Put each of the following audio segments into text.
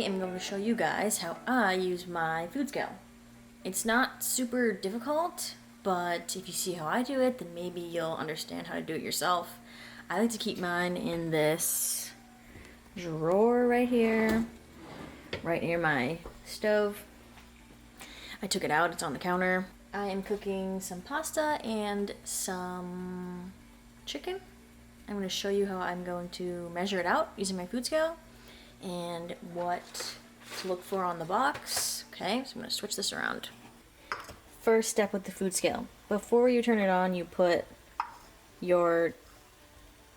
am going to show you guys how I use my food scale. It's not super difficult, but if you see how I do it, then maybe you'll understand how to do it yourself. I like to keep mine in this drawer right here, right near my stove. I took it out, it's on the counter. I am cooking some pasta and some chicken. I'm going to show you how I'm going to measure it out using my food scale and what to look for on the box. Okay, so I'm going to switch this around. First step with the food scale. Before you turn it on, you put your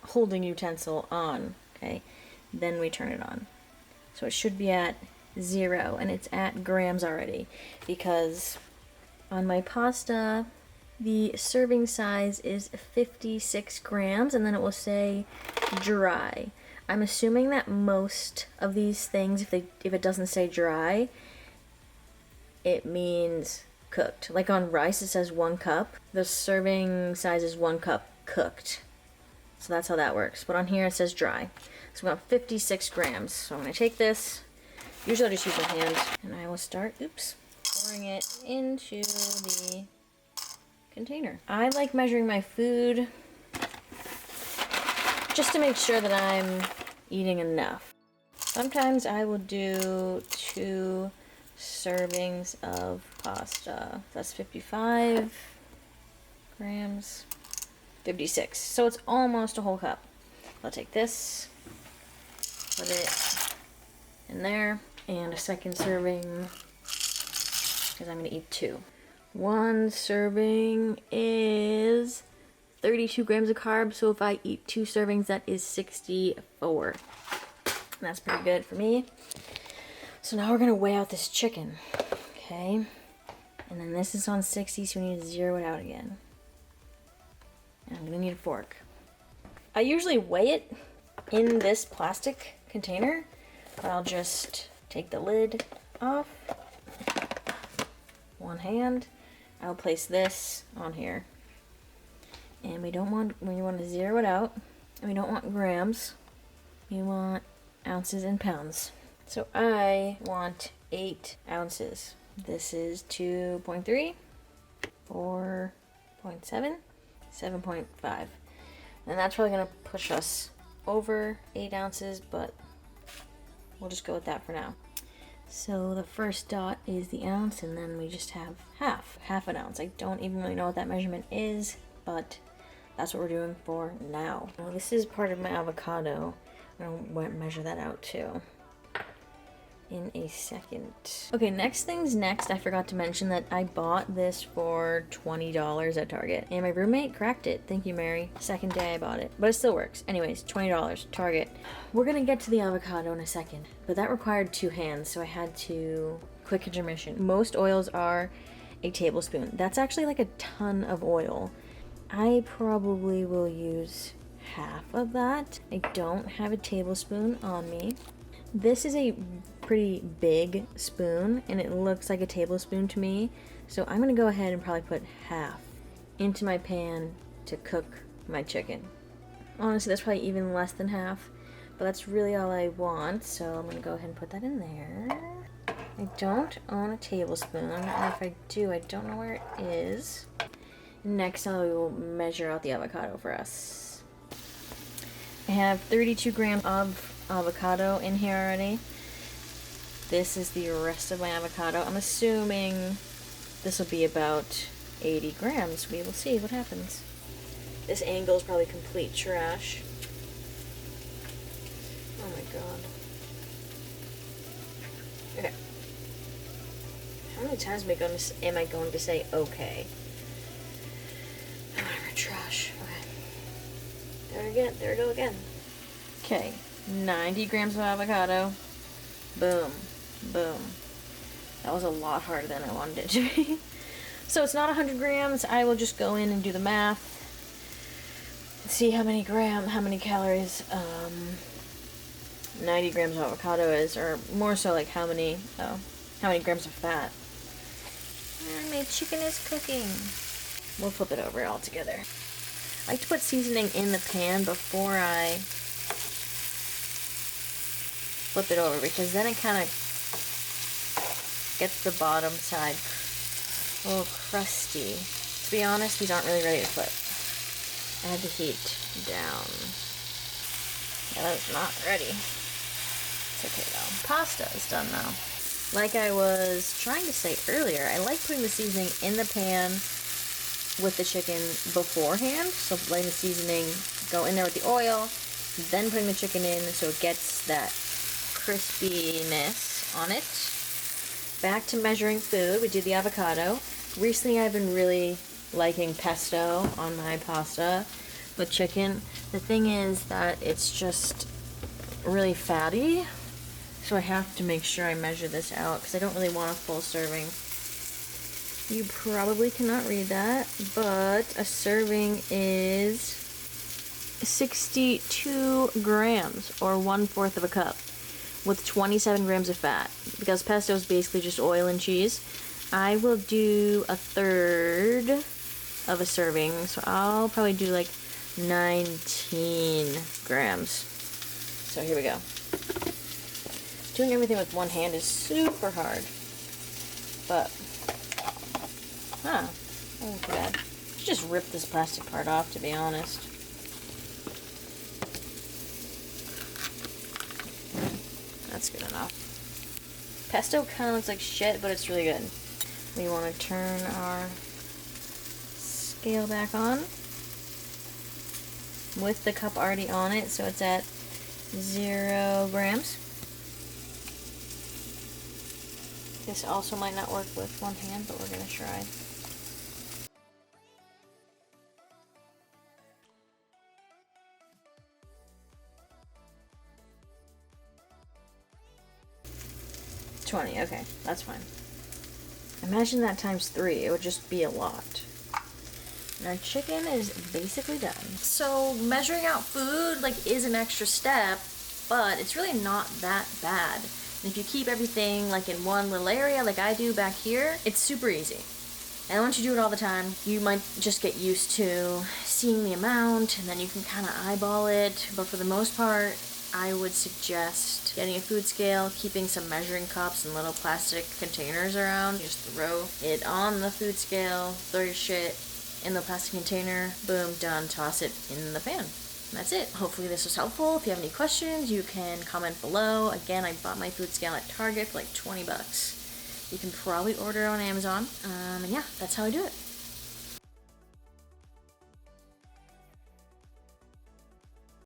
holding utensil on, okay? Then we turn it on. So it should be at 0, and it's at grams already, because on my pasta, the serving size is 56 grams, and then it will say dry. I'm assuming that most of these things, if it doesn't say dry, it means cooked. Like on rice, it says 1 cup. The serving size is 1 cup cooked. So that's how that works. But on here, it says dry. So we got 56 grams. So I'm going to take this. Usually I just use my hand. And I will start, pouring it into the container. I like measuring my food just to make sure that I'm eating enough. Sometimes I will do 2 servings of pasta. That's 55 grams, 56. So it's almost a whole cup. I'll take this, put it in there, and a second serving, because I'm going to eat 2. 1 serving is 32 grams of carbs, so if I eat 2 servings, that is 64. And that's pretty good for me. So now we're going to weigh out this chicken, okay? And then this is on 60, so we need to zero it out again. And I'm going to need a fork. I usually weigh it in this plastic container, but I'll just take the lid off. One hand. I'll place this on here. And we want to zero it out, and we don't want grams. We want ounces and pounds. So I want 8 ounces. This is 2.3, 4.7, 7.5. And that's probably going to push us over 8 ounces, but we'll just go with that for now. So the first dot is the ounce, and then we just have half an ounce. I don't even really know what that measurement is, but that's what we're doing for now. Well, this is part of my avocado. I'm going to measure that out too in a second. Okay, next things next, I forgot to mention that I bought this for $20 at Target, and my roommate cracked it. Thank you, Mary. Second day I bought it, but it still works. Anyways, $20, Target. We're gonna get to the avocado in a second, but that required 2 hands, so I had to quick intermission. Most oils are a tablespoon. That's actually like a ton of oil. I probably will use half of that. I don't have a tablespoon on me. This is a pretty big spoon, and it looks like a tablespoon to me, so I'm gonna go ahead and probably put half into my pan to cook my chicken. Honestly, that's probably even less than half, but that's really all I want, so I'm gonna go ahead and put that in there. I don't own a tablespoon, and if I do, I don't know where it is. Next, I will measure out the avocado for us. I have 32 grams of avocado in here already. This is the rest of my avocado. I'm assuming this will be about 80 grams. We will see what happens. This angle is probably complete trash. Oh my god. Okay. How many times am I going to say okay? Whatever, trash. Okay. There we go again. Okay. 90 grams of avocado. Boom. Boom. That was a lot harder than I wanted it to be. So it's not 100 grams. I will just go in and do the math. See how many calories 90 grams of avocado is, or more so like how many grams of fat. And my chicken is cooking. We'll flip it over all together. I like to put seasoning in the pan before I flip it over because then it kind of gets the bottom side a little crusty. To be honest, these aren't really ready to flip. Add the heat down. Yeah, that is not ready. It's okay though. Pasta is done now. Like I was trying to say earlier, I like putting the seasoning in the pan with the chicken beforehand. So letting the seasoning go in there with the oil, then putting the chicken in so it gets that crispiness on it. Back to measuring food, we did the avocado. Recently I've been really liking pesto on my pasta with chicken. The thing is that it's just really fatty. So I have to make sure I measure this out because I don't really want a full serving. You probably cannot read that, but a serving is 62 grams or 1/4 of a cup with 27 grams of fat. Because pesto is basically just oil and cheese, I will do 1/3 of a serving. So I'll probably do like 19 grams. So here we go. Doing everything with one hand is super hard, but wasn't too bad. Just rip this plastic part off, to be honest. That's good enough. Pesto kind of looks like shit, but it's really good. We want to turn our scale back on with the cup already on it, so it's at 0 grams. This also might not work with one hand, but we're going to try. $20, okay, that's fine. Imagine that times 3, it would just be a lot. And our chicken is basically done. So measuring out food is an extra step, but it's really not that bad. And if you keep everything in one little area like I do back here, it's super easy. And once you do it all the time, you might just get used to seeing the amount and then you can kind of eyeball it. But for the most part, I would suggest getting a food scale, keeping some measuring cups and little plastic containers around. Just throw it on the food scale, throw your shit in the plastic container, boom, done, toss it in the pan. And that's it. Hopefully this was helpful. If you have any questions, you can comment below. Again, I bought my food scale at Target for like $20. You can probably order it on Amazon. And yeah, that's how I do it.